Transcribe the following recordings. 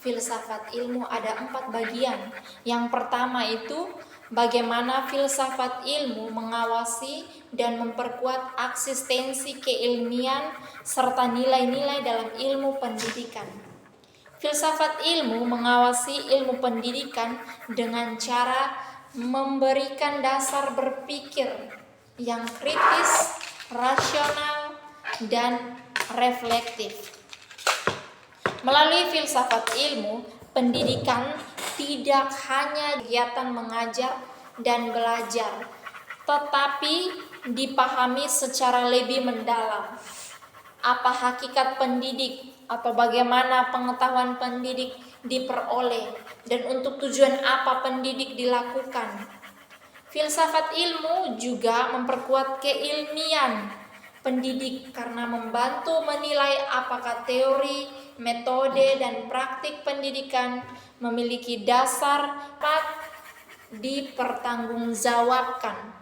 filsafat ilmu ada 4 bagian. Yang pertama itu bagaimana filsafat ilmu mengawasi dan memperkuat eksistensi keilmian serta nilai-nilai dalam ilmu pendidikan. Filsafat ilmu mengawasi ilmu pendidikan dengan cara memberikan dasar berpikir yang kritis, rasional, dan reflektif. Melalui filsafat ilmu, pendidikan tidak hanya kegiatan mengajar dan belajar, tetapi dipahami secara lebih mendalam. Apa hakikat pendidik atau bagaimana pengetahuan pendidik diperoleh dan untuk tujuan apa pendidik dilakukan. Filsafat ilmu juga memperkuat keilmian pendidik karena membantu menilai apakah teori, metode, dan praktik pendidikan memiliki dasar dapat dipertanggungjawabkan.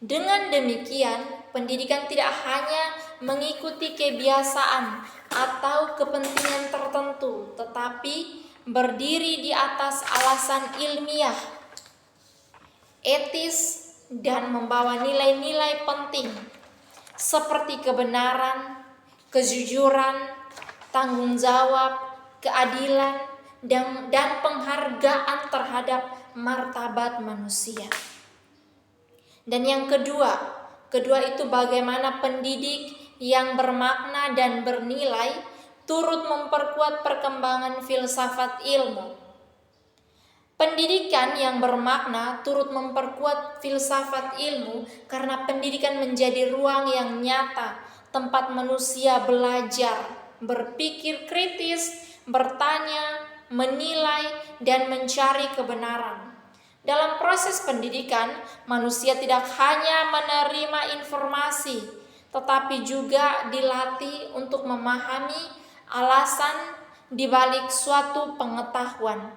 Dengan demikian, pendidikan tidak hanya mengikuti kebiasaan atau kepentingan tertentu, tetapi berdiri di atas alasan ilmiah, etis, dan membawa nilai-nilai penting seperti kebenaran, kejujuran, tanggung jawab, keadilan, dan penghargaan terhadap martabat manusia. Dan yang kedua itu bagaimana pendidik yang bermakna dan bernilai turut memperkuat perkembangan filsafat ilmu. Pendidikan yang bermakna turut memperkuat filsafat ilmu karena pendidikan menjadi ruang yang nyata, tempat manusia belajar, berpikir kritis, bertanya, menilai, dan mencari kebenaran. Dalam proses pendidikan, manusia tidak hanya menerima informasi, tetapi juga dilatih untuk memahami alasan di balik suatu pengetahuan.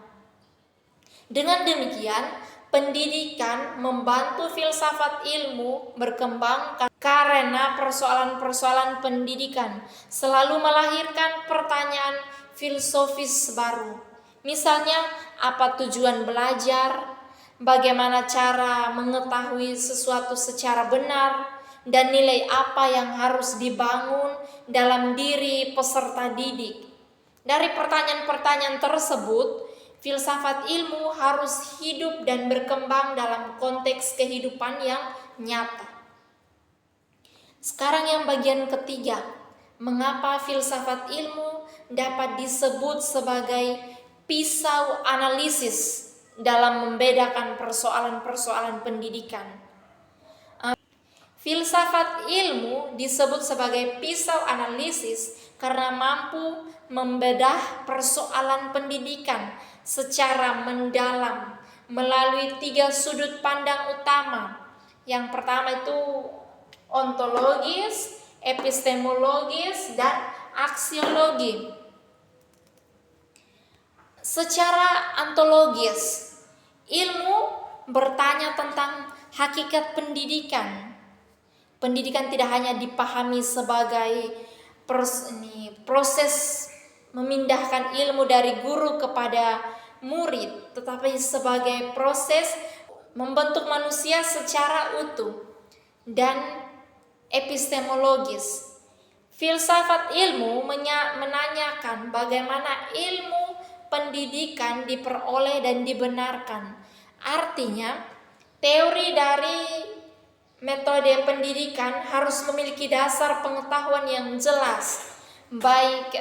Dengan demikian, pendidikan membantu filsafat ilmu berkembang karena persoalan-persoalan pendidikan selalu melahirkan pertanyaan filosofis baru. Misalnya, apa tujuan belajar? Bagaimana cara mengetahui sesuatu secara benar, dan nilai apa yang harus dibangun dalam diri peserta didik. Dari pertanyaan-pertanyaan tersebut, filsafat ilmu harus hidup dan berkembang dalam konteks kehidupan yang nyata. Sekarang yang bagian ketiga, mengapa filsafat ilmu dapat disebut sebagai pisau analisis dalam membedakan persoalan-persoalan pendidikan. Filsafat ilmu disebut sebagai pisau analisis karena mampu membedah persoalan pendidikan secara mendalam melalui 3 sudut pandang utama. Yang pertama itu ontologis, epistemologis, dan aksiologi. Secara ontologis, ilmu bertanya tentang hakikat pendidikan. Pendidikan tidak hanya dipahami sebagai proses memindahkan ilmu dari guru kepada murid, tetapi sebagai proses membentuk manusia secara utuh. Dan epistemologis, filsafat ilmu menanyakan bagaimana ilmu pendidikan diperoleh dan dibenarkan. Artinya, teori dari metode pendidikan harus memiliki dasar pengetahuan yang jelas, baik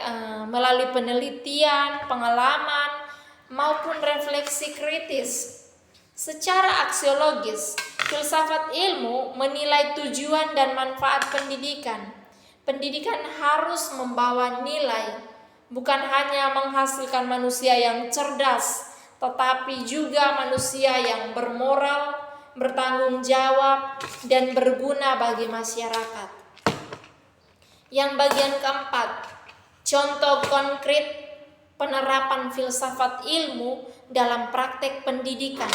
melalui penelitian, pengalaman, maupun refleksi kritis. Secara aksiologis, filsafat ilmu menilai tujuan dan manfaat pendidikan. Pendidikan harus membawa nilai, bukan hanya menghasilkan manusia yang cerdas, tetapi juga manusia yang bermoral, bertanggung jawab, dan berguna bagi masyarakat. Yang bagian keempat, contoh konkret penerapan filsafat ilmu dalam praktek pendidikan.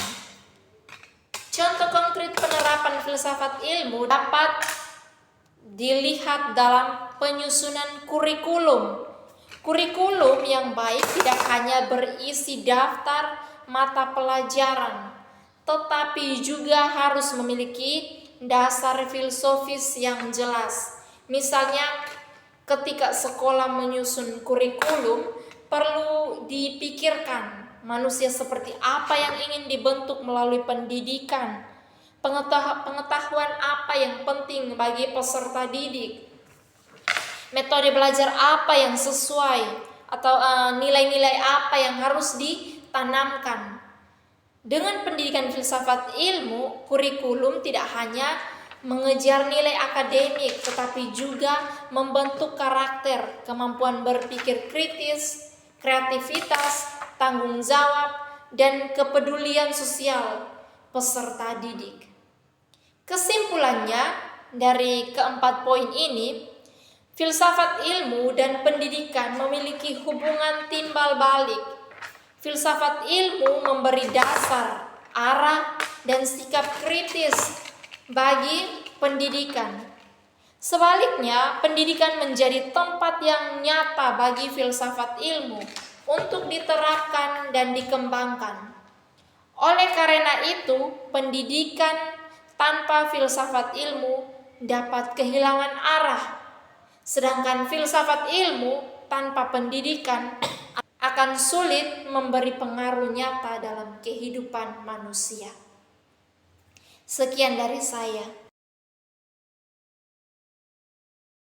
Contoh konkret penerapan filsafat ilmu dapat dilihat dalam penyusunan kurikulum, Kurikulum yang baik tidak hanya berisi daftar mata pelajaran, tetapi juga harus memiliki dasar filosofis yang jelas. Misalnya, ketika sekolah menyusun kurikulum, perlu dipikirkan manusia seperti apa yang ingin dibentuk melalui pendidikan, pengetahuan apa yang penting bagi peserta didik, metode belajar apa yang sesuai, atau nilai-nilai apa yang harus ditanamkan. Dengan pendidikan filsafat ilmu, kurikulum tidak hanya mengejar nilai akademik, tetapi juga membentuk karakter, kemampuan berpikir kritis, kreativitas, tanggung jawab, dan kepedulian sosial peserta didik. Kesimpulannya, dari keempat poin ini, filsafat ilmu dan pendidikan memiliki hubungan timbal balik. Filsafat ilmu memberi dasar, arah, dan sikap kritis bagi pendidikan. Sebaliknya, pendidikan menjadi tempat yang nyata bagi filsafat ilmu untuk diterapkan dan dikembangkan. Oleh karena itu, pendidikan tanpa filsafat ilmu dapat kehilangan arah. Sedangkan filsafat ilmu tanpa pendidikan akan sulit memberi pengaruh nyata dalam kehidupan manusia. Sekian dari saya.